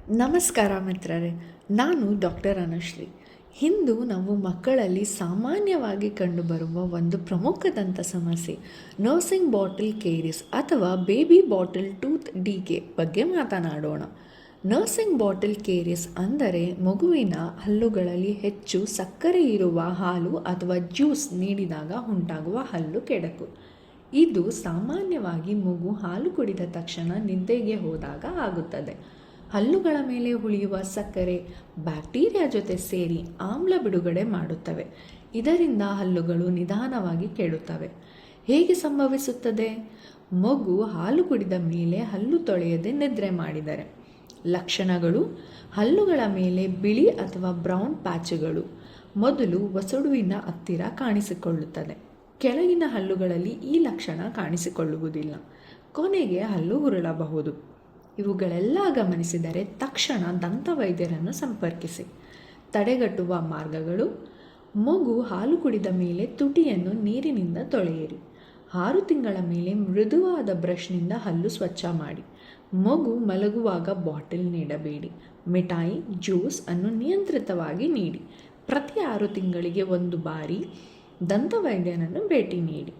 ನಮಸ್ಕಾರ ಮಿತ್ರರೇ, ನಾನು ಡಾಕ್ಟರ್ ಅನುಶ್ರೀ. ಇಂದು ನಾವು ಮಕ್ಕಳಲ್ಲಿ ಸಾಮಾನ್ಯವಾಗಿ ಕಂಡುಬರುವ ಒಂದು ಪ್ರಮುಖ ದಂತ ಸಮಸ್ಯೆ ನರ್ಸಿಂಗ್ ಬಾಟಲ್ ಕೇರಿಸ್ ಅಥವಾ ಬೇಬಿ ಬಾಟಲ್ ಟೂತ್ ಡಿಕೆ ಬಗ್ಗೆ ಮಾತನಾಡೋಣ. ನರ್ಸಿಂಗ್ ಬಾಟಲ್ ಕೇರಿಸ್ ಅಂದರೆ ಮಗುವಿನ ಹಲ್ಲುಗಳಲ್ಲಿ ಹೆಚ್ಚು ಸಕ್ಕರೆ ಇರುವ ಹಾಲು ಅಥವಾ ಜ್ಯೂಸ್ ನೀಡಿದಾಗ ಉಂಟಾಗುವ ಹಲ್ಲು ಕೆಡಕು. ಇದು ಸಾಮಾನ್ಯವಾಗಿ ಮಗು ಹಾಲು ಕುಡಿದ ತಕ್ಷಣ ನಿದ್ದೆಗೆ ಹೋದಾಗ ಆಗುತ್ತದೆ. ಹಲ್ಲುಗಳ ಮೇಲೆ ಉಳಿಯುವ ಸಕ್ಕರೆ ಬ್ಯಾಕ್ಟೀರಿಯಾ ಜೊತೆ ಸೇರಿ ಆಮ್ಲ ಬಿಡುಗಡೆ ಮಾಡುತ್ತವೆ. ಇದರಿಂದ ಹಲ್ಲುಗಳು ನಿಧಾನವಾಗಿ ಕೆಡುತ್ತವೆ. ಹೇಗೆ ಸಂಭವಿಸುತ್ತದೆ? ಮಗು ಹಾಲು ಕುಡಿದ ಮೇಲೆ ಹಲ್ಲು ತೊಳೆಯದೆ ನಿದ್ರೆ ಮಾಡಿದರೆ. ಲಕ್ಷಣಗಳು: ಹಲ್ಲುಗಳ ಮೇಲೆ ಬಿಳಿ ಅಥವಾ ಬ್ರೌನ್ ಪ್ಯಾಚುಗಳು ಮೊದಲು ವಸಡುವಿನ ಹತ್ತಿರ ಕಾಣಿಸಿಕೊಳ್ಳುತ್ತದೆ. ಕೆಳಗಿನ ಹಲ್ಲುಗಳಲ್ಲಿ ಈ ಲಕ್ಷಣ ಕಾಣಿಸಿಕೊಳ್ಳುವುದಿಲ್ಲ. ಕೊನೆಗೆ ಹಲ್ಲು ಉರುಳಬಹುದು. ಇವುಗಳೆಲ್ಲ ಗಮನಿಸಿದರೆ ತಕ್ಷಣ ದಂತವೈದ್ಯರನ್ನು ಸಂಪರ್ಕಿಸಿ. ತಡೆಗಟ್ಟುವ ಮಾರ್ಗಗಳು: ಮಗು ಹಾಲು ಕುಡಿದ ಮೇಲೆ ತುಟಿಯನ್ನು ನೀರಿನಿಂದ ತೊಳೆಯಿರಿ. 6 ತಿಂಗಳ ಮೇಲೆ ಮೃದುವಾದ ಬ್ರಷ್ನಿಂದ ಹಲ್ಲು ಸ್ವಚ್ಛ ಮಾಡಿ. ಮಗು ಮಲಗುವಾಗ ಬಾಟಲ್ ನೀಡಬೇಡಿ. ಮಿಠಾಯಿ, ಜ್ಯೂಸ್ ಅನ್ನು ನಿಯಂತ್ರಿತವಾಗಿ ನೀಡಿ. ಪ್ರತಿ 6 ತಿಂಗಳಿಗೆ 1 ಬಾರಿ ದಂತವೈದ್ಯನನ್ನು ಭೇಟಿ ನೀಡಿ.